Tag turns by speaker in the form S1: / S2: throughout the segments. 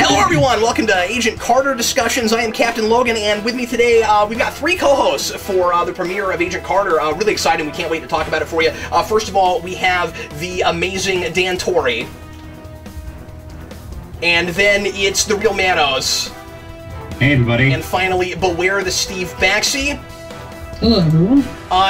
S1: Hello everyone, welcome to Agent Carter Discussions. I am Captain Logan, and with me today, we've got 3 co-hosts for the premiere of Agent Carter. Really excited, we can't wait to talk about it for you. First of all, we have the amazing Dan Torrey. And then it's the real Manos.
S2: Hey everybody.
S1: And finally, beware the Steve Baxi.
S3: Hello everyone.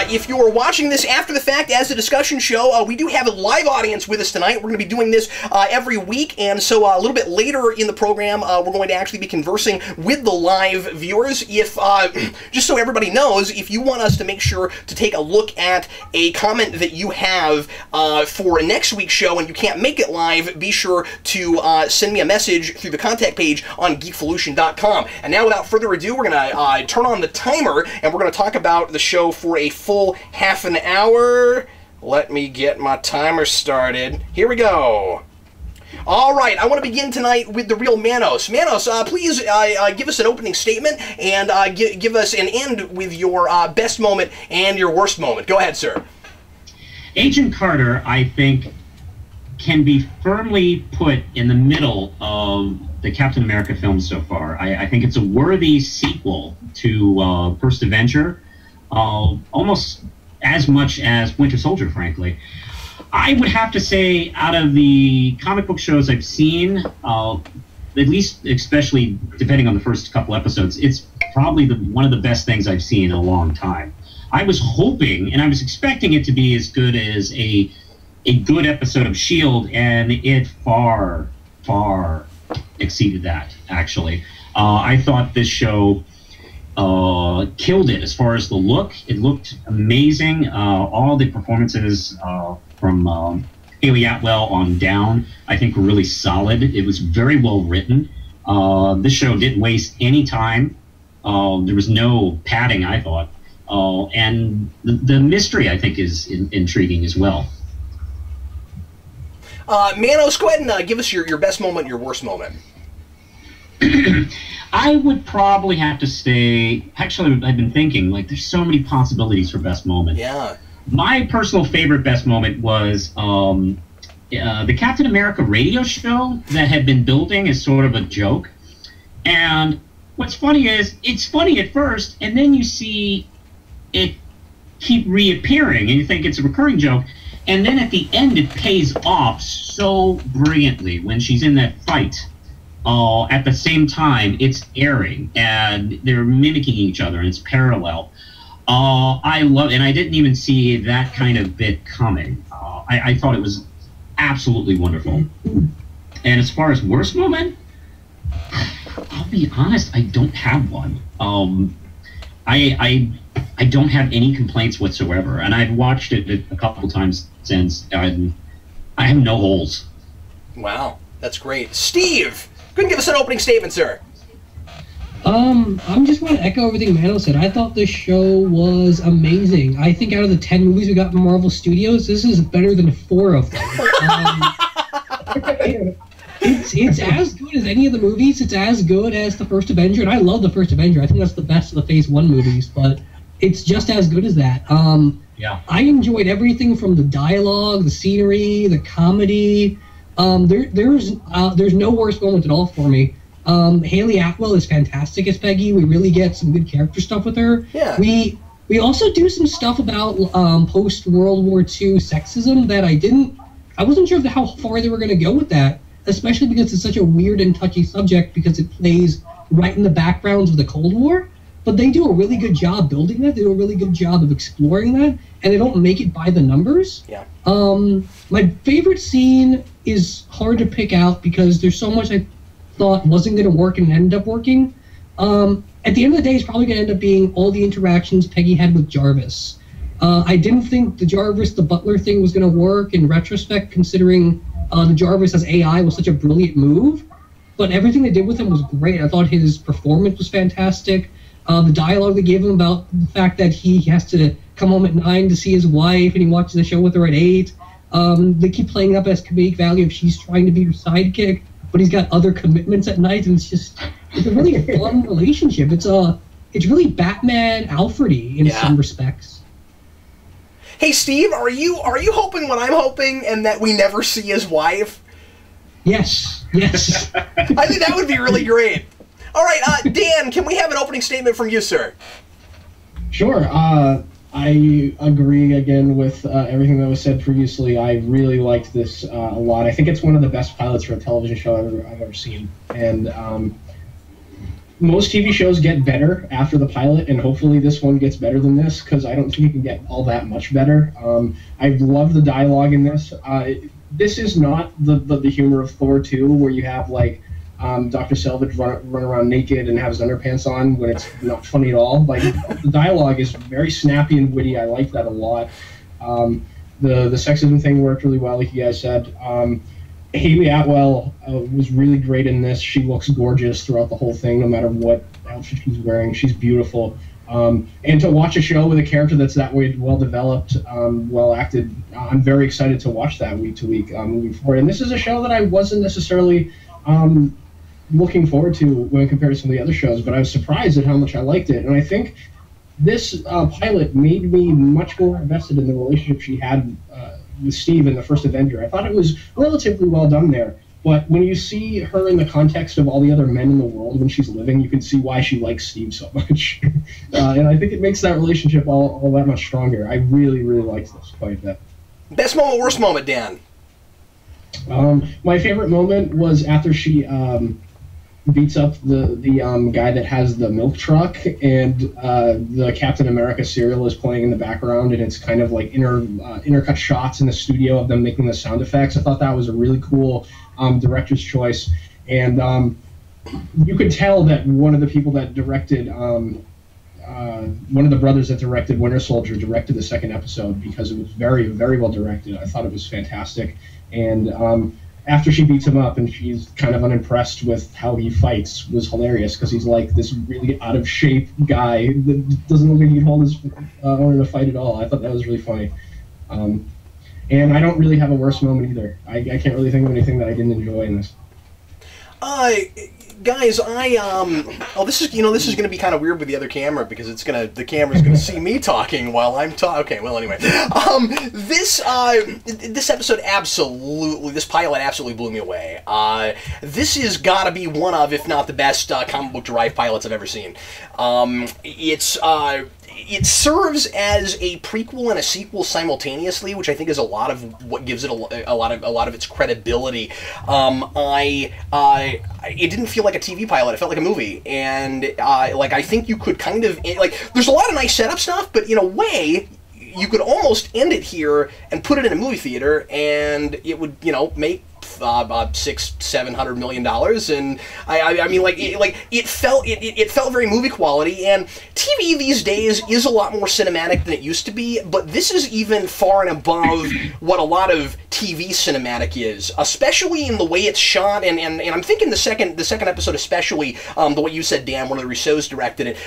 S1: If you're watching this after the fact as a discussion show, we do have a live audience with us tonight. We're going to be doing this every week, and so a little bit later in the program, we're going to actually be conversing with the live viewers. If just so everybody knows, if you want us to make sure to take a look at a comment that you have for next week's show and you can't make it live, be sure to send me a message through the contact page on Geekvolution.com. And now, without further ado, we're going to turn on the timer, and we're going to talk about the show for a full half an hour. Let me get my timer started. Here we go. All right, I want to begin tonight with the real Manos. Manos, please give us an opening statement and give us an end with your best moment and your worst moment. Go ahead, sir.
S2: Agent Carter, I think, can be firmly put in the middle of the Captain America films so far. I think it's a worthy sequel to First Avenger. Almost as much as Winter Soldier, frankly. I would have to say, out of the comic book shows I've seen, at least especially depending on the first couple episodes, it's probably one of the best things I've seen in a long time. I was hoping, and I was expecting it to be as good as a good episode of S.H.I.E.L.D., and it far, far exceeded that, actually. I thought this show killed it as far as the look. It looked amazing. All the performances from Haley Atwell on down, I think, were really solid. It was very well written. This show didn't waste any time. There was no padding, I thought. And the mystery, I think, is intriguing as well.
S1: Manos, go ahead and give us your best moment, your worst moment.
S2: I would probably have to say, actually, I've been thinking, like, there's so many possibilities for best moment.
S1: Yeah.
S2: My personal favorite best moment was the Captain America radio show that had been building as sort of a joke. And what's funny is, it's funny at first, and then you see it keep reappearing, and you think it's a recurring joke. And then at the end, it pays off so brilliantly when she's in that fight. At the same time, it's airing, and they're mimicking each other, and it's parallel. I love it, and I didn't even see that kind of bit coming. I thought it was absolutely wonderful. And as far as worst moment, I'll be honest, I don't have one. I don't have any complaints whatsoever, and I've watched it a couple times since. I have no holes.
S1: Wow, that's great. Steve! Go ahead and give us an opening statement, sir.
S3: I'm just want to echo everything Manos said. I thought this show was amazing. I think out of the 10 movies we got from Marvel Studios, this is better than 4 of them. It's as good as any of the movies. It's as good as the First Avenger, and I love the First Avenger. I think that's the best of the Phase 1 movies, but it's just as good as that.
S2: Yeah. I
S3: enjoyed everything from the dialogue, the scenery, the comedy. There's no worse moment at all for me. Haley Atwell is fantastic as Peggy. We really get some good character stuff with her.
S1: Yeah.
S3: We also do some stuff about post World War II sexism that I wasn't sure how far they were going to go with that, especially because it's such a weird and touchy subject because it plays right in the backgrounds of the Cold War. But they do a really good job building that. They do a really good job of exploring that, and they don't make it by the numbers.
S1: Yeah.
S3: My favorite scene is hard to pick out because there's so much I thought wasn't going to work and ended up working. At the end of the day, it's probably going to end up being all the interactions Peggy had with Jarvis. I didn't think the Jarvis, the Butler thing was going to work in retrospect, considering the Jarvis as AI was such a brilliant move. But everything they did with him was great. I thought his performance was fantastic. The dialogue they gave him about the fact that he has to come home at 9 to see his wife, and he watches the show with her at 8. They keep playing up as comedic value if she's trying to be her sidekick, but he's got other commitments at night, and it's a really fun relationship. It's really Batman Alfred-y in some respects.
S1: Hey Steve, are you hoping what I'm hoping, and that we never see his wife?
S3: Yes, yes.
S1: I think that would be really great. All right, Dan, can we have an opening statement from you, sir?
S4: Sure. I agree again with everything that was said previously. I really liked this a lot. I think it's one of the best pilots for a television show I've ever seen. And most TV shows get better after the pilot, and hopefully this one gets better than this, because I don't think it can get all that much better. I love the dialogue in this. This is not the humor of Thor 2, where you have like Dr. Selvage run around naked and have his underpants on when it's not funny at all. Like, the dialogue is very snappy and witty. I like that a lot. The sexism thing worked really well, like you guys said. Haley Atwell was really great in this. She looks gorgeous throughout the whole thing, no matter what outfit she's wearing. She's beautiful. And to watch a show with a character that's that way well developed, well acted, I'm very excited to watch that week to week moving forward. And this is a show that I wasn't necessarily looking forward to when compared to some of the other shows, but I was surprised at how much I liked it. And I think this pilot made me much more invested in the relationship she had with Steve in the first Avenger. I thought it was relatively well done there. But when you see her in the context of all the other men in the world when she's living, you can see why she likes Steve so much. And I think it makes that relationship all that much stronger. I really, really liked this quite a bit.
S1: Best moment, worst moment, Dan?
S4: My favorite moment was after she beats up the guy that has the milk truck, and the Captain America cereal is playing in the background, and it's kind of like intercut shots in the studio of them making the sound effects. I thought that was a really cool director's choice, and you could tell that one of the people that directed one of the brothers that directed Winter Soldier directed the second episode, because it was very, very well directed. I thought it was fantastic. And after she beats him up and she's kind of unimpressed with how he fights was hilarious, because he's like this really out of shape guy that doesn't look like he can hold his own in a fight at all. I thought that was really funny. And I don't really have a worse moment either. I can't really think of anything that I didn't enjoy in this.
S1: Guys, this is going to be kind of weird with the other camera, because the camera's gonna see me talking while I'm talking. Okay, well, anyway, this episode this pilot absolutely blew me away. This has got to be one of, if not the best, comic book derived pilots I've ever seen. It serves as a prequel and a sequel simultaneously, which I think is a lot of what gives it a lot of its credibility. It didn't feel like a TV pilot; it felt like a movie, and I think you could kind of there's a lot of nice setup stuff, but in a way, you could almost end it here and put it in a movie theater, and it would make $600-700 million, and I mean, it felt very movie quality. And TV these days is a lot more cinematic than it used to be, but this is even far and above what a lot of TV cinematic is, especially in the way it's shot. And I'm thinking the second episode, especially the way you said, Dan, one of the Rousseaus directed it.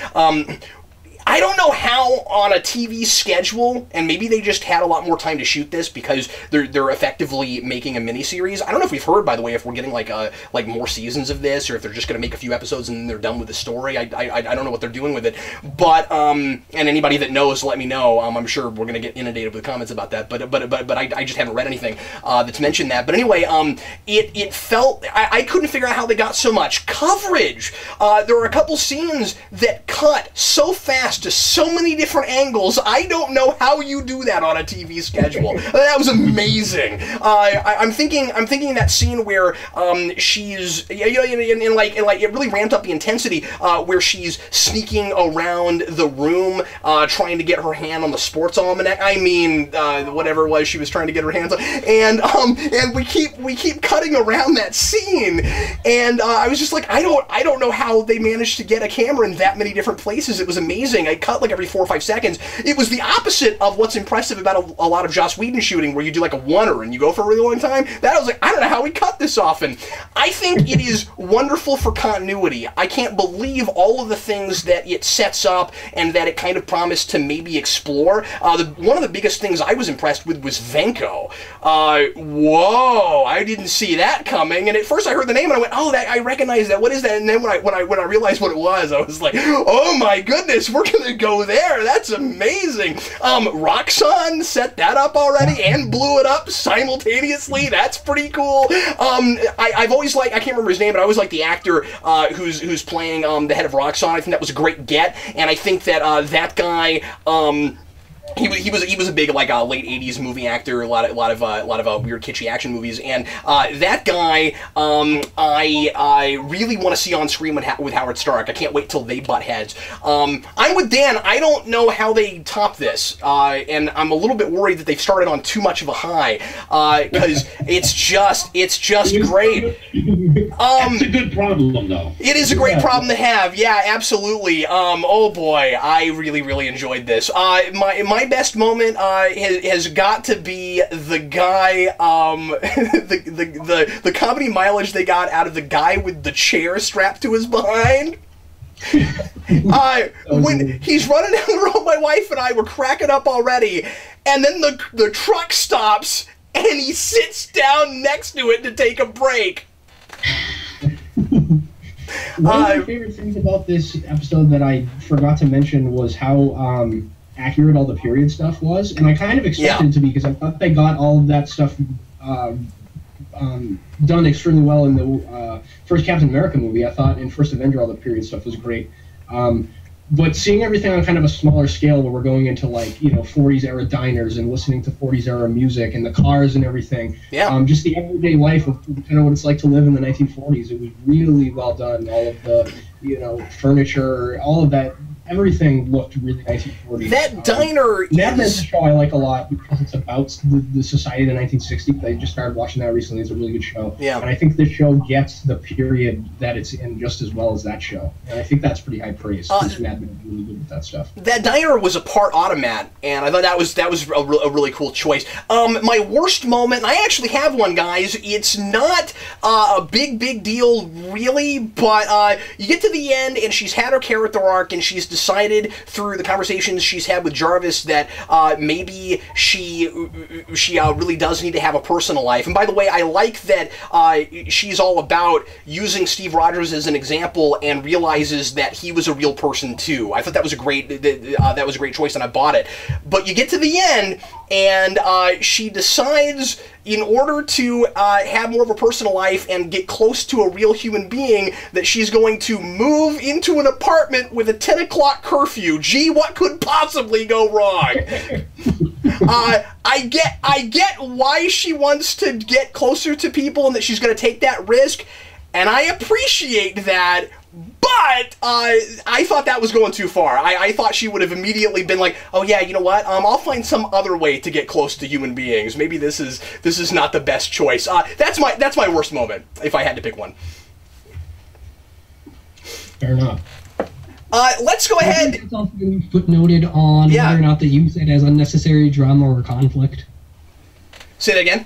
S1: I don't know how on a TV schedule, and maybe they just had a lot more time to shoot this because they're effectively making a miniseries. I don't know if we've heard, by the way, if we're getting like more seasons of this, or if they're just going to make a few episodes and then they're done with the story. I don't know what they're doing with it. But and anybody that knows, let me know. I'm sure we're going to get inundated with comments about that. But I just haven't read anything that's mentioned that. But anyway, it felt I couldn't figure out how they got so much coverage. There were a couple scenes that cut so fast to so many different angles. I don't know how you do that on a TV schedule. That was amazing. I'm thinking that scene where she's and it really ramped up the intensity where she's sneaking around the room trying to get her hand on the sports almanac. I mean, whatever it was she was trying to get her hands on, and we keep cutting around that scene, and I was just like, I don't know how they managed to get a camera in that many different places. It was amazing. I cut like every 4 or 5 seconds. It was the opposite of what's impressive about a lot of Joss Whedon shooting, where you do like a oneer and you go for a really long time. That I was like, I don't know how we cut this often. I think it is wonderful for continuity. I can't believe all of the things that it sets up and that it kind of promised to maybe explore. One of the biggest things I was impressed with was Venko. Whoa, I didn't see that coming. And at first I heard the name and I went, oh, I recognize that. What is that? And then when I realized what it was, I was like, oh my goodness, we're gonna gonna go there. That's amazing. Roxanne set that up already and blew it up simultaneously. That's pretty cool. I've always liked, I can't remember his name, but I always like the actor who's playing the head of Roxanne. I think that was a great get, and I think that that guy. He was a big, like, late '80s movie actor, a lot of weird kitschy action movies, and that guy I really want to see on screen with Howard Stark. I can't wait till they butt heads. I'm with Dan. I don't know how they top this, and I'm a little bit worried that they've started on too much of a high, because it's just great.
S2: It's a good problem, though.
S1: It is a great problem to have. Yeah, absolutely. Oh boy, I really enjoyed this. My best moment has got to be the guy, the comedy mileage they got out of the guy with the chair strapped to his behind. When he's running down the road, my wife and I were cracking up already, and then the truck stops and he sits down next to it to take a break.
S4: One of my favorite things about this episode that I forgot to mention was how accurate all the period stuff was, and I kind of expected it to be, because I thought they got all of that stuff done extremely well in the first Captain America movie. I thought in First Avenger all the period stuff was great, but seeing everything on kind of a smaller scale, where we're going into, like, 40s era diners and listening to 40s era music and the cars and everything, just the everyday life of kind of what it's like to live in the 1940s, it was really well done. All of the furniture, all of that. Everything looked really 1940s.
S1: That diner
S4: Mad Men's a show I like a lot, because it's about the society of the 1960s. I just started watching that recently. It's a really good show.
S1: Yeah.
S4: And I think this show gets the period that it's in just as well as that show. And I think that's pretty high praise, because Mad Men is really good with that stuff. That
S1: diner was a part automat, and I thought that was a really cool choice. My worst moment, and I actually have one, guys. It's not a big deal, really, but you get to the end, and she's had her character arc, and she's decided through the conversations she's had with Jarvis that maybe she really does need to have a personal life. And by the way, I like that she's all about using Steve Rogers as an example and realizes that he was a real person too. I thought that was a great choice, and I bought it. But you get to the end, and she decides, in order to have more of a personal life and get close to a real human being, that she's going to move into an apartment with a 10 o'clock curfew. Gee, what could possibly go wrong? I get why she wants to get closer to people and that she's going to take that risk, and I appreciate that. But I thought that was going too far. I thought she would have immediately been like, "Oh yeah, you know what? I'll find some other way to get close to human beings. Maybe this is not the best choice." That's my worst moment, if I had to pick one.
S4: Fair enough.
S1: Let's go ahead.
S3: It's also going to be footnoted on whether or not they use it as unnecessary drama or conflict.
S1: Say that again.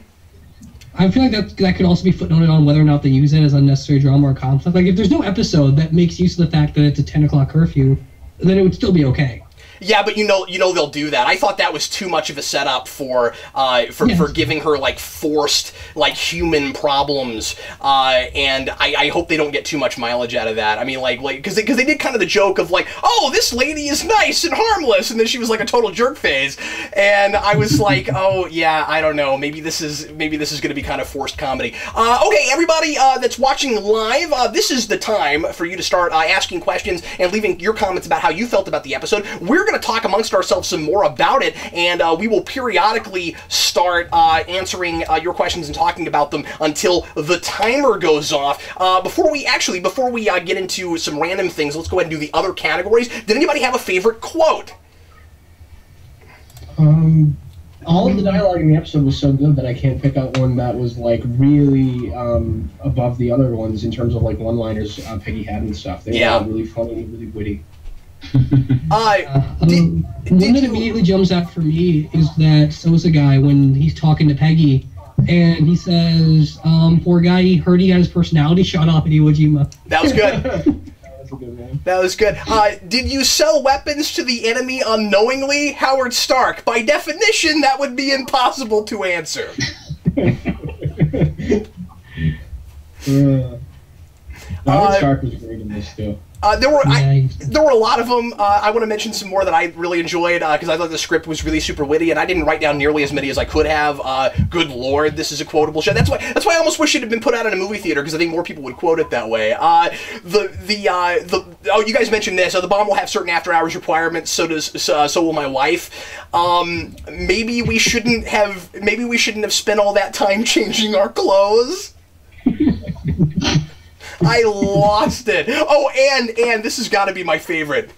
S3: I feel like that could also be footnoted on whether or not they use it as unnecessary drama or conflict. Like, if there's no episode that makes use of the fact that it's a 10 o'clock curfew, then it would still be okay.
S1: Yeah, but you know they'll do that. I thought that was too much of a setup for giving her, like, forced, like, human problems, and I hope they don't get too much mileage out of that. I mean, like because they did kind of the joke of, like, oh, this lady is nice and harmless, and then she was like a total jerk phase, and I was like, oh yeah, I don't know, maybe this is going to be kind of forced comedy. Okay, everybody that's watching live, this is the time for you to start asking questions and leaving your comments about how you felt about the episode. We're going to talk amongst ourselves some more about it, and we will periodically start answering your questions and talking about them until the timer goes off. Before we get into some random things, let's go ahead and do the other categories. Did anybody have a favorite quote?
S4: All of the dialogue in the episode was so good that I can't pick out one that was, like, really above the other ones in terms of, like, one-liners Peggy had and stuff. They were all really funny and really witty.
S3: One that immediately jumps out for me is that Sosa guy, when he's talking to Peggy, and he says, poor guy, he heard he had his personality shot off at Iwo Jima.
S1: That was good.
S4: That was a good one.
S1: That was good. Did you sell weapons to the enemy unknowingly? Howard Stark. By definition, that would be impossible to answer.
S4: Stark was great in this too.
S1: There were a lot of them. I want to mention some more that I really enjoyed because I thought the script was really super witty, and I didn't write down nearly as many as I could have. Good Lord, this is a quotable show. That's why I almost wish it had been put out in a movie theater because I think more people would quote it that way. You guys mentioned this. The bomb will have certain after-hours requirements. So will my wife. Maybe we shouldn't have spent all that time changing our clothes. I lost it. Oh, and this has got to be my favorite.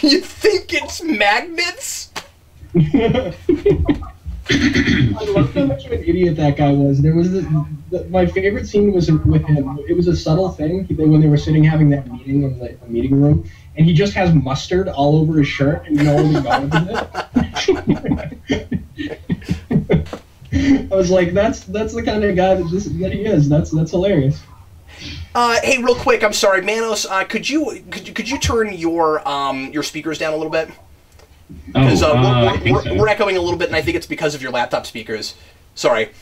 S1: You think it's magnets?
S4: I love how much of an idiot that guy was. There was my favorite scene was with him. It was a subtle thing when they were sitting having that meeting in the meeting room, and he just has mustard all over his shirt, and no one acknowledges it. I was like, that's the kind of guy that he is. That's hilarious.
S1: Hey, real quick, I'm sorry, Manos. Could you turn your speakers down a little bit? Because we're echoing a little bit, and I think it's because of your laptop speakers. Sorry.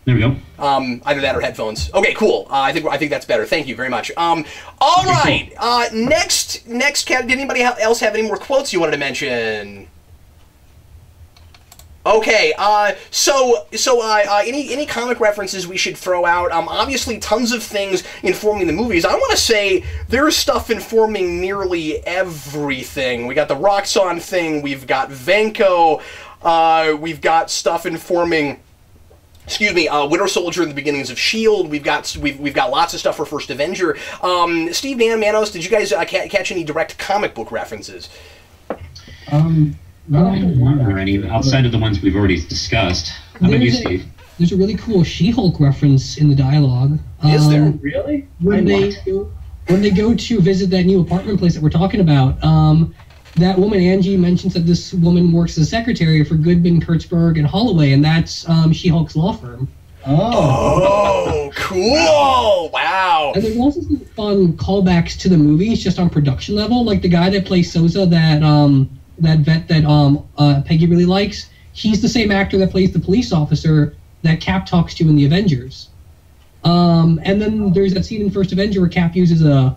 S2: There we go.
S1: Either that or headphones. Okay, cool. I think that's better. Thank you very much. All right. Next, did anybody else have any more quotes you wanted to mention? Okay, any comic references we should throw out? Obviously, tons of things informing the movies. I want to say there's stuff informing nearly everything. We got the Roxxon thing. We've got Venko. We've got stuff informing. Winter Soldier and the beginnings of S.H.I.E.L.D. We've got lots of stuff for First Avenger. Steve, Dan, Manos, did you guys catch any direct comic book references?
S2: I don't remember any outside of the ones we've already discussed. How about you, Steve?
S3: There's a really cool She-Hulk reference in the dialogue.
S1: Is there?
S4: Really?
S3: When they go to visit that new apartment place that we're talking about, that woman, Angie, mentions that this woman works as a secretary for Goodman, Kurtzberg, and Holloway, and that's She-Hulk's law firm.
S1: Oh, cool! Wow.
S3: And there's also some fun callbacks to the movies, just on production level. Like the guy that plays Sousa, that vet that Peggy really likes, he's the same actor that plays the police officer that Cap talks to in the Avengers. And then there's that scene in First Avenger where Cap uses a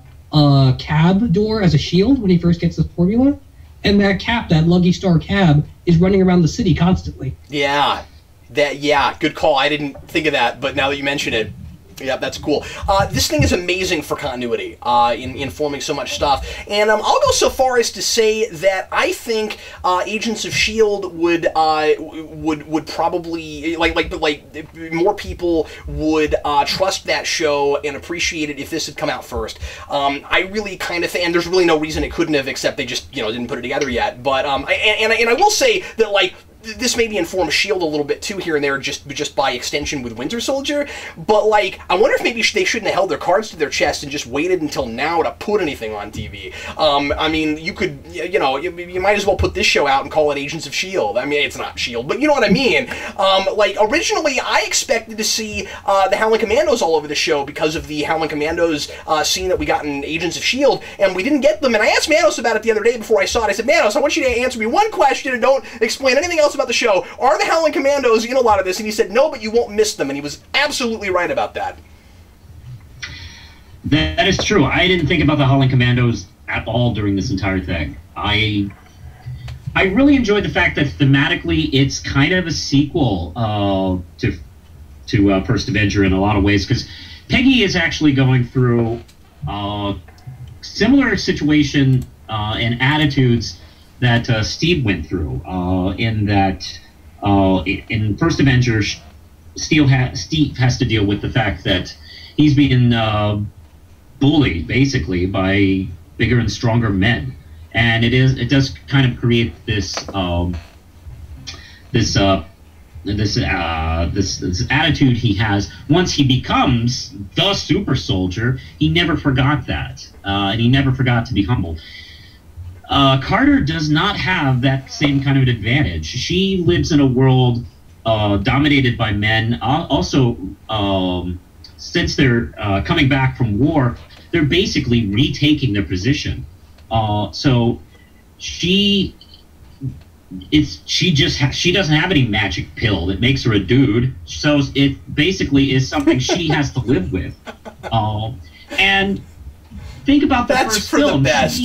S3: cab door as a shield when he first gets the formula. And that Cap, that Lucky Star cab, is running around the city constantly.
S1: Yeah. Good call. I didn't think of that, but now that you mention it, yeah, that's cool. This thing is amazing for continuity, in informing so much stuff. And I'll go so far as to say that I think Agents of S.H.I.E.L.D. would probably like more people would trust that show and appreciate it if this had come out first. I really kind of think, and there's really no reason it couldn't have, except they just didn't put it together yet. But I will say that this maybe informs S.H.I.E.L.D. a little bit too here and there, just by extension with Winter Soldier. But I wonder if maybe they shouldn't have held their cards to their chest and just waited until now to put anything on TV. I mean, you could, you might as well put this show out and call it Agents of S.H.I.E.L.D. I mean, it's not S.H.I.E.L.D., but you know what I mean. Originally, I expected to see the Howling Commandos all over the show because of the Howling Commandos scene that we got in Agents of S.H.I.E.L.D., and we didn't get them. And I asked Manos about it the other day before I saw it. I said, Manos, I want you to answer me one question and don't explain anything else about the show. Are the Howling Commandos in a lot of this? And he said, no, but you won't miss them. And he was absolutely right about that.
S2: That is true. I didn't think about the Howling Commandos at all during this entire thing. I really enjoyed the fact that thematically it's kind of a sequel to First Avenger in a lot of ways, because Peggy is actually going through similar situation and attitudes that Steve went through. In that, in First Avenger, Steve has to deal with the fact that he's being bullied basically by bigger and stronger men, and it does kind of create this attitude he has. Once he becomes the super soldier, he never forgot that, and he never forgot to be humble. Carter does not have that same kind of advantage. She lives in a world dominated by men. Also, since they're coming back from war, they're basically retaking their position. So she she doesn't have any magic pill that makes her a dude, so it basically is something she has to live with. And think about the first film.
S1: The best.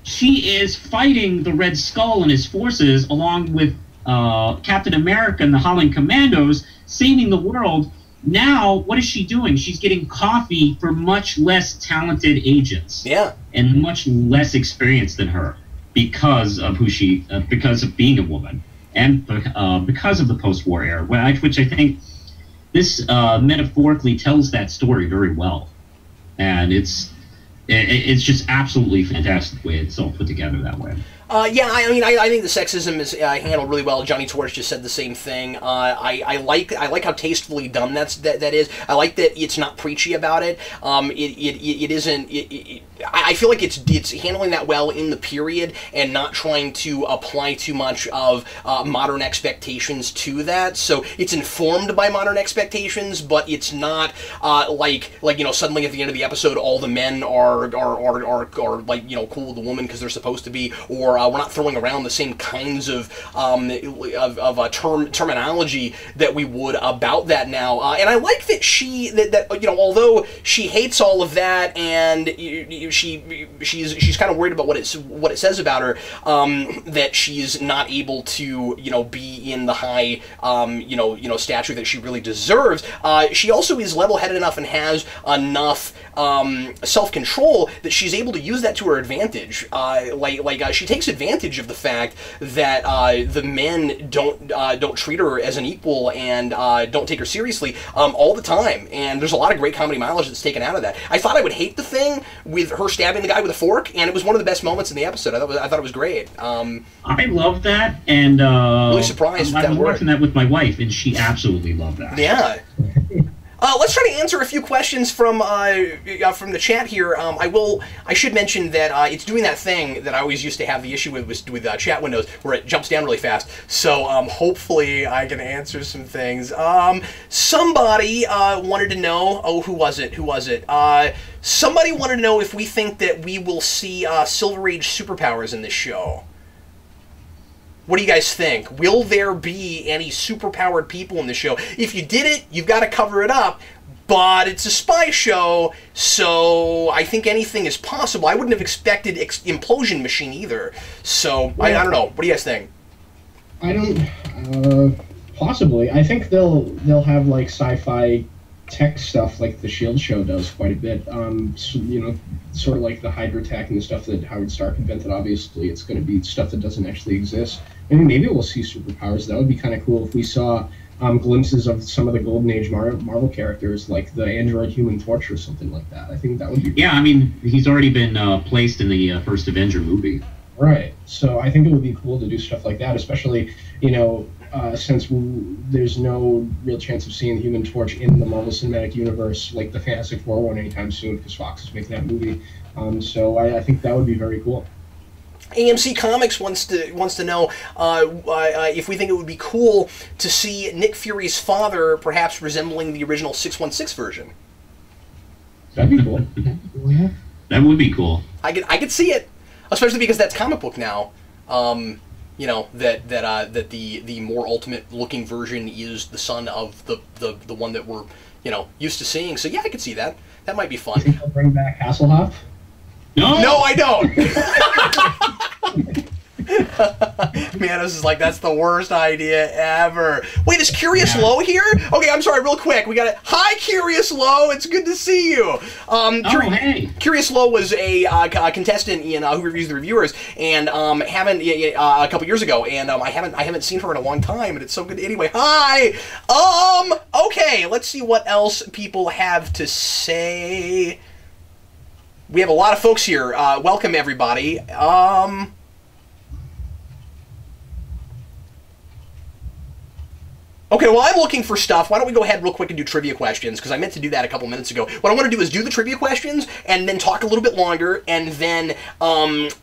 S2: She is fighting the Red Skull and his forces along with Captain America and the Holland Commandos, saving the world. Now, what is she doing? She's getting coffee for much less talented agents, and much less experienced than her, because of because of being a woman, and because of the post-war era, which I think this metaphorically tells that story very well, and it's just absolutely fantastic the way it's all put together that way.
S1: Yeah, I mean, I think the sexism is handled really well. Johnny Torres just said the same thing. I like how tastefully done that is. I like that it's not preachy about it. It isn't. I feel like it's handling that well in the period and not trying to apply too much of modern expectations to that. So it's informed by modern expectations, but it's not like suddenly at the end of the episode all the men are like cool with the woman because they're supposed to be, or we're not throwing around the same kinds of terminology that we would about that now. And I like that that although she hates all of that and she's kind of worried about what it says about her, that she's not able to be in the high stature that she really deserves. She also is level-headed enough and has enough self-control that she's able to use that to her advantage. She takes advantage of the fact that the men don't treat her as an equal and don't take her seriously all the time. And there's a lot of great comedy mileage that's taken out of that. I thought I would hate the thing with her stabbing the guy with a fork, and it was one of the best moments in the episode. I thought it was great.
S2: I love that, and
S1: really surprised.
S2: I was watching that with my wife, and she absolutely loved that.
S1: Yeah. Let's try to answer a few questions from the chat here. I should mention that it's doing that thing that I always used to have the issue with chat windows, where it jumps down really fast. So hopefully I can answer some things. Somebody wanted to know. Oh, who was it? Somebody wanted to know if we think that we will see Silver Age superpowers in this show. What do you guys think? Will there be any superpowered people in the show? If you did it, you've got to cover it up, but it's a spy show, so I think anything is possible. I wouldn't have expected Implosion Machine either, so I don't know. What do you guys think?
S4: I don't... possibly. I think they'll have, like, sci-fi tech stuff like the S.H.I.E.L.D. show does quite a bit. Sort of like the Hydra tech and the stuff that Howard Stark invented. Obviously, it's going to be stuff that doesn't actually exist. I mean, maybe we'll see superpowers. That would be kind of cool if we saw glimpses of some of the Golden Age Marvel characters, like the android Human Torch or something like that. I think that would be cool.
S2: Yeah, I mean, he's already been placed in the first Avenger movie.
S4: Right. So I think it would be cool to do stuff like that, especially, since there's no real chance of seeing the Human Torch in the Marvel Cinematic Universe, like the Fantastic Four one, anytime soon, because Fox is making that movie. So I think that would be very cool.
S1: AMC Comics wants to know if we think it would be cool to see Nick Fury's father perhaps resembling the original 616 version.
S4: That'd be cool.
S2: That would be cool.
S1: I could see it, especially because that's comic book now. That the more ultimate looking version is the son of the one that we're used to seeing. So yeah, I could see that. That might be fun.
S4: You think they'll bring back Hasselhoff?
S1: No, I don't. Manos is like, that's the worst idea ever. Wait, is Curious Low here? Okay, I'm sorry, real quick. We got it. Hi, Curious Low. It's good to see you.
S2: Hey.
S1: Curious Low was a contestant in Who Reviews the Reviewers, and haven't a couple years ago, and I haven't seen her in a long time, and it's so good. Anyway, hi. Okay, let's see what else people have to say. We have a lot of folks here. Welcome, everybody. Okay, well, I'm looking for stuff. Why don't we go ahead real quick and do trivia questions, because I meant to do that a couple minutes ago. What I want to do is do the trivia questions and then talk a little bit longer and then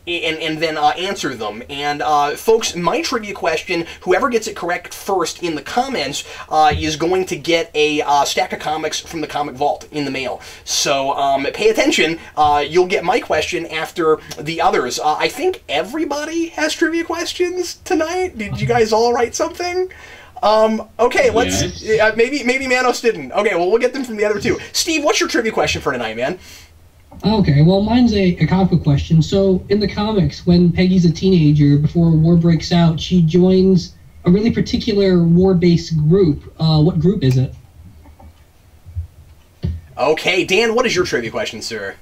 S1: answer them. And folks, my trivia question, whoever gets it correct first in the comments is going to get a stack of comics from the Comic Vault in the mail. So pay attention. You'll get my question after the others. I think everybody has trivia questions tonight. Did you guys all write something? Okay, let's,
S2: yes.
S1: maybe Manos didn't. Okay, well, we'll get them from the other two. Steve, what's your trivia question for tonight, man?
S3: Okay, well, mine's a comic book question. So, in the comics, when Peggy's a teenager, before war breaks out, she joins a really particular war-based group. What group is it?
S1: Okay, Dan, what is your trivia question, sir?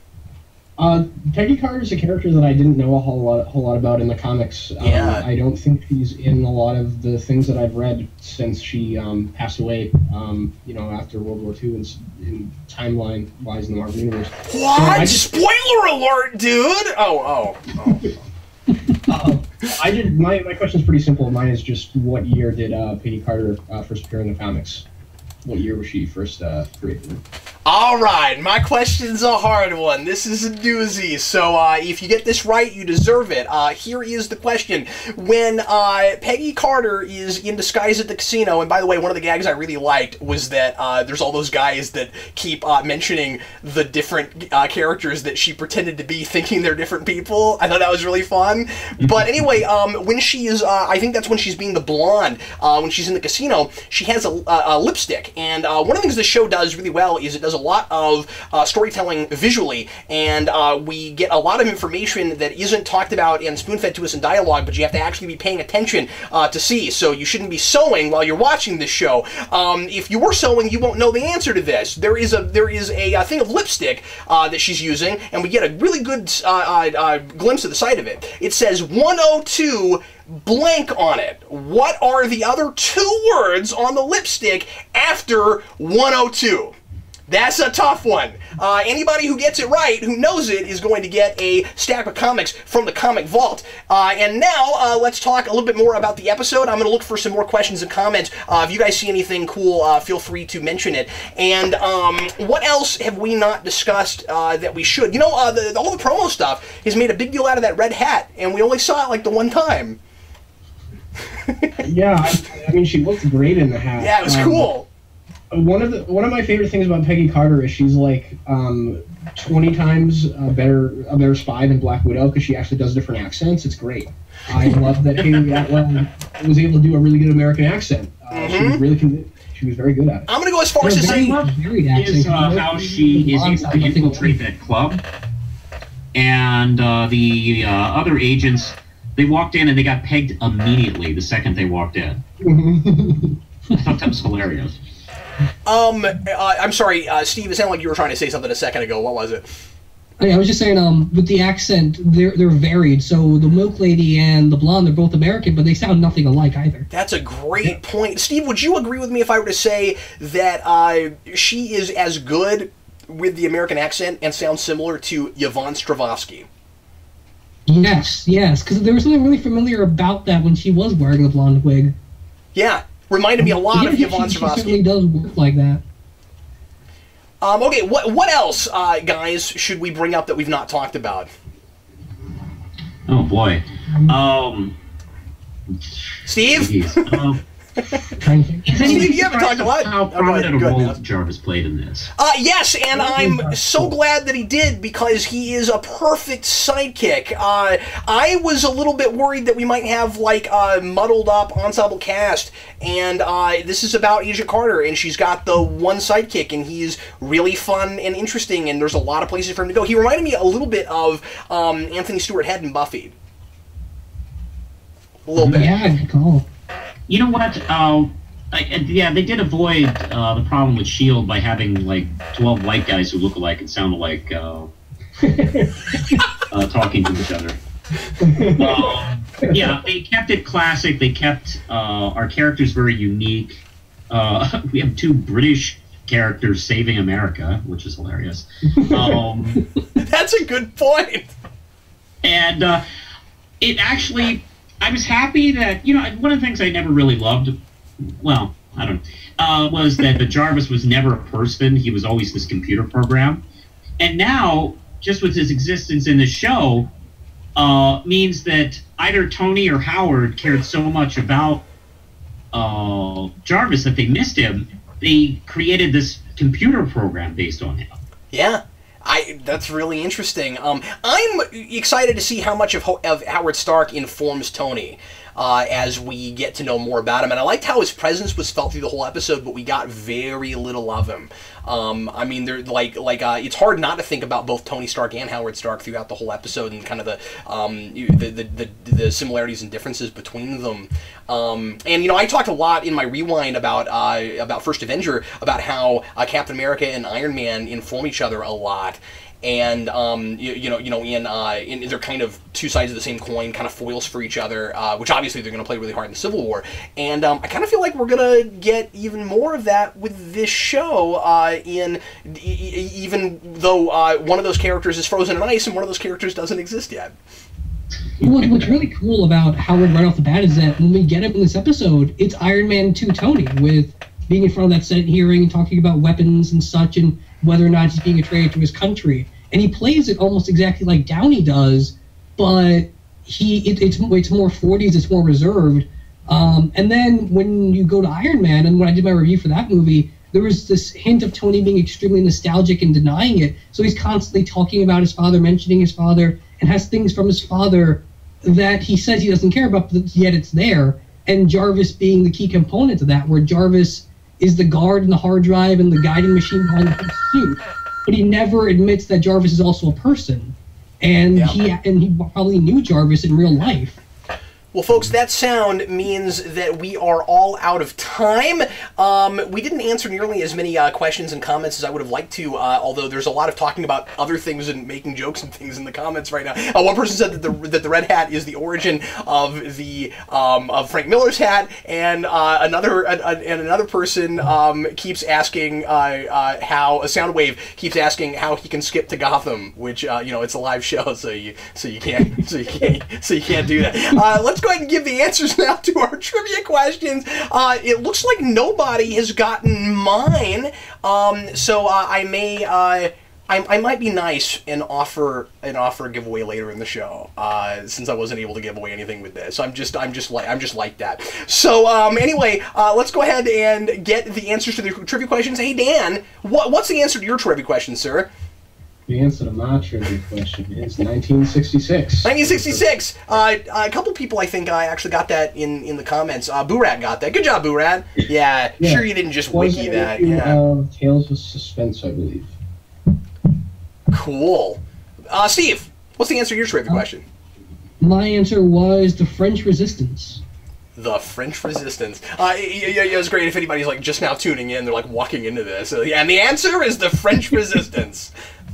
S4: Peggy Carter is a character that I didn't know a whole lot about in the comics.
S1: Yeah.
S4: I don't think she's in a lot of the things that I've read since she passed away. After World War II, in timeline-wise in the Marvel Universe.
S1: What? Spoiler alert, dude! Oh.
S4: My question's pretty simple. Mine is just, what year did Peggy Carter first appear in the comics? What year was she first created?
S1: All right, my question's a hard one. This is a doozy, so if you get this right, you deserve it. Here is the question. When Peggy Carter is in disguise at the casino, and by the way, one of the gags I really liked was that there's all those guys that keep mentioning the different characters that she pretended to be, thinking they're different people. I thought that was really fun. But anyway, when she is, I think that's when she's being the blonde, when she's in the casino, she has a lipstick. And one of the things this show does really well is it does a lot of storytelling visually, and we get a lot of information that isn't talked about and spoon-fed to us in dialogue, but you have to actually be paying attention to see. So you shouldn't be sewing while you're watching this show. If you were sewing, you won't know the answer to this. There is a thing of lipstick that she's using, and we get a really good glimpse of the side of it. It says 102 blank on it. What are the other two words on the lipstick after 102? That's a tough one. Anybody who gets it right, who knows it, is going to get a stack of comics from the Comic Vault. And now, let's talk a little bit more about the episode. I'm going to look for some more questions and comments. If you guys see anything cool, feel free to mention it. And what else have we not discussed that we should? You know, all the promo stuff has made a big deal out of that red hat, and we only saw it like the one time.
S4: Yeah, I mean, she looked great in the hat.
S1: Yeah, it was cool.
S4: One of my favorite things about Peggy Carter is she's like 20 times a better spy than Black Widow, because she actually does different accents. It's great. I love that Haley Atwell was able to do a really good American accent. She was really she was very good at it.
S1: I'm going to go as far as to say
S2: is how she is able to infiltrate that club, and the other agents, they walked in and they got pegged immediately the second they walked in. I thought that was hilarious.
S1: I'm sorry, Steve, it sounded like you were trying to say something a second ago. What was it?
S3: I was just saying, with the accent, they're varied. So the Milk Lady and the Blonde, they're both American, but they sound nothing alike either.
S1: That's a great point. Steve, would you agree with me if I were to say that she is as good with the American accent and sounds similar to Yvonne Stravosky?
S3: Yes, because there was something really familiar about that when she was wearing the blonde wig.
S1: Yeah, reminded me a lot of Yvonne Stravosky.
S3: She certainly does work like that.
S1: Okay, what else, guys, should we bring up that we've not talked about?
S2: Oh boy,
S1: Steve.
S3: Steve,
S1: you haven't talked a lot.
S2: How prominent a role Jarvis played in this?
S1: Yes, and I'm so glad that he did, because he is a perfect sidekick. I was a little bit worried that we might have like a muddled up ensemble cast, and this is about Agent Carter, and she's got the one sidekick, and he's really fun and interesting, and there's a lot of places for him to go. He reminded me a little bit of Anthony Stewart Head in Buffy. A little bit.
S3: Yeah, good call.
S2: You know what? Yeah, they did avoid the problem with S.H.I.E.L.D. by having, like, 12 white guys who look alike and sound alike talking to each other. Yeah, they kept it classic. They kept our characters very unique. We have two British characters saving America, which is hilarious.
S1: That's a good point.
S2: And it actually... I was happy that, you know, one of the things I never really loved, well, I don't was that the Jarvis was never a person. He was always this computer program. And now, just with his existence in the show, means that either Tony or Howard cared so much about Jarvis that they missed him. They created this computer program based on him.
S1: Yeah. That's really interesting. I'm excited to see how much of Howard Stark informs Tony as we get to know more about him. And I liked how his presence was felt through the whole episode, but we got very little of him. I mean, they're it's hard not to think about both Tony Stark and Howard Stark throughout the whole episode, and kind of the similarities and differences between them. And I talked a lot in my rewind about First Avenger, about how Captain America and Iron Man inform each other a lot. And they're kind of two sides of the same coin, kind of foils for each other, which obviously they're going to play really hard in the Civil War. And I kind of feel like we're going to get even more of that with this show, even though one of those characters is frozen in ice and one of those characters doesn't exist yet.
S3: What's really cool about Howard right off the bat is that when we get him in this episode, it's Iron Man 2 Tony, with being in front of that Senate hearing and talking about weapons and such, and whether or not he's being a traitor to his country. And he plays it almost exactly like Downey does, but it's more 40s, it's more reserved. And then when you go to Iron Man, and when I did my review for that movie, there was this hint of Tony being extremely nostalgic and denying it. So he's constantly talking about his father, mentioning his father, and has things from his father that he says he doesn't care about, but yet it's there. And Jarvis being the key component to that, where Jarvis is the guard in the hard drive and the guiding machine behind the suit, but he never admits that Jarvis is also a person, and he probably knew Jarvis in real life.
S1: Well, folks, that sound means that we are all out of time. We didn't answer nearly as many questions and comments as I would have liked to, although there's a lot of talking about other things and making jokes and things in the comments right now. One person said that the red hat is the origin of the of Frank Miller's hat, and another person keeps asking how a Soundwave keeps asking how he can skip to Gotham, which it's a live show, so you can't do that. Let's go ahead and give the answers now to our trivia questions. It looks like nobody has gotten mine, so I might be nice and offer a giveaway later in the show, since I wasn't able to give away anything with this. I'm just like that. So anyway, let's go ahead and get the answers to the trivia questions. Hey Dan, what's the answer to your trivia question, sir?
S4: The answer to my trivia question is 1966.
S1: 1966. A couple people, I think, actually got that in the comments. Boorat got that. Good job, Boorat. Yeah, sure you didn't just wiki that. Yeah.
S4: Tales of Suspense, I believe.
S1: Cool. Steve, what's the answer to your trivia question?
S3: My answer was the French Resistance.
S1: The French Resistance. It was great if anybody's like just now tuning in, they're like walking into this. And the answer is the French Resistance.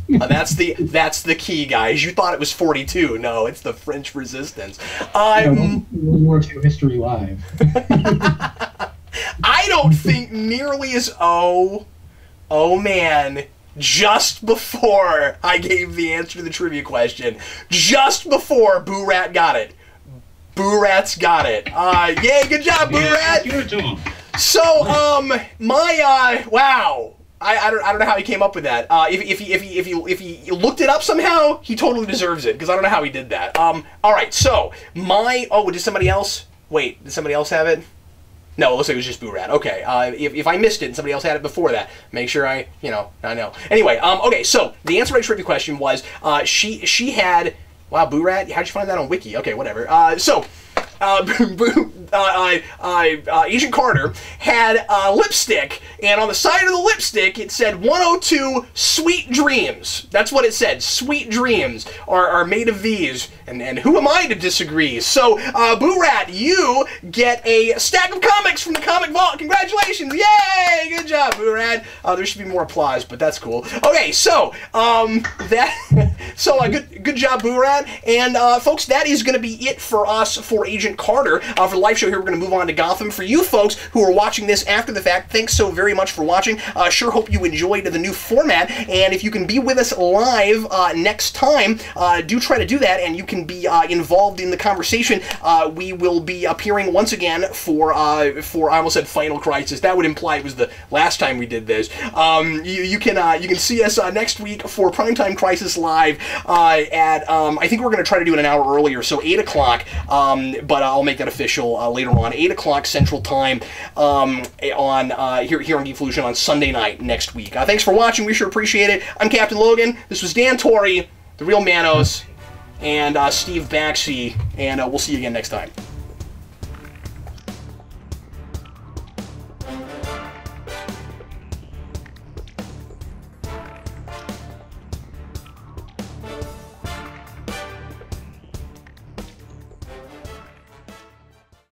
S1: That's the key, guys. You thought it was 42. No, it's the French Resistance.
S4: World War II History Live.
S1: I don't think nearly as... Oh, man. Just before I gave the answer to the trivia question, just before Boorat got it. Boorat's got it. Yay, good job, Boorat!
S2: Give it to him.
S1: So, wow. I don't know how he came up with that. If he looked it up somehow, he totally deserves it, because I don't know how he did that. All right, so did somebody else? Wait, did somebody else have it? No, it looks like it was just Boorat. Okay, if I missed it and somebody else had it before that, make sure I know. Anyway, okay, so the answer to my trivia question was she had. Wow, Boorat, how'd you find that on Wiki? Okay, whatever. Agent Carter had a lipstick, and on the side of the lipstick it said 102 Sweet Dreams. That's what it said. Sweet Dreams are made of these, and who am I to disagree? So, Boorat, you get a stack of comics from the Comic Vault. Congratulations! Yay! Good job, Boorat. There should be more applause, but that's cool. Okay, so So good job, Boorat. And folks, that is going to be it for us for Agent Carter. For the live show here, we're going to move on to Gotham. For you folks who are watching this after the fact, thanks so very much for watching. Sure hope you enjoyed the new format. And if you can be with us live next time, do try to do that, and you can be involved in the conversation. We will be appearing once again for I almost said Final Crisis. That would imply it was the last time we did this. You can see us next week for Primetime Crisis Live at I think we're going to try to do it an hour earlier, so 8 o'clock. But I'll make that official later on, 8 o'clock Central Time on here on Geekvolution on Sunday night next week. Thanks for watching. We sure appreciate it. I'm Captain Logan. This was Dan Torrey, the real Manos, and Steve Baxi, and we'll see you again next time.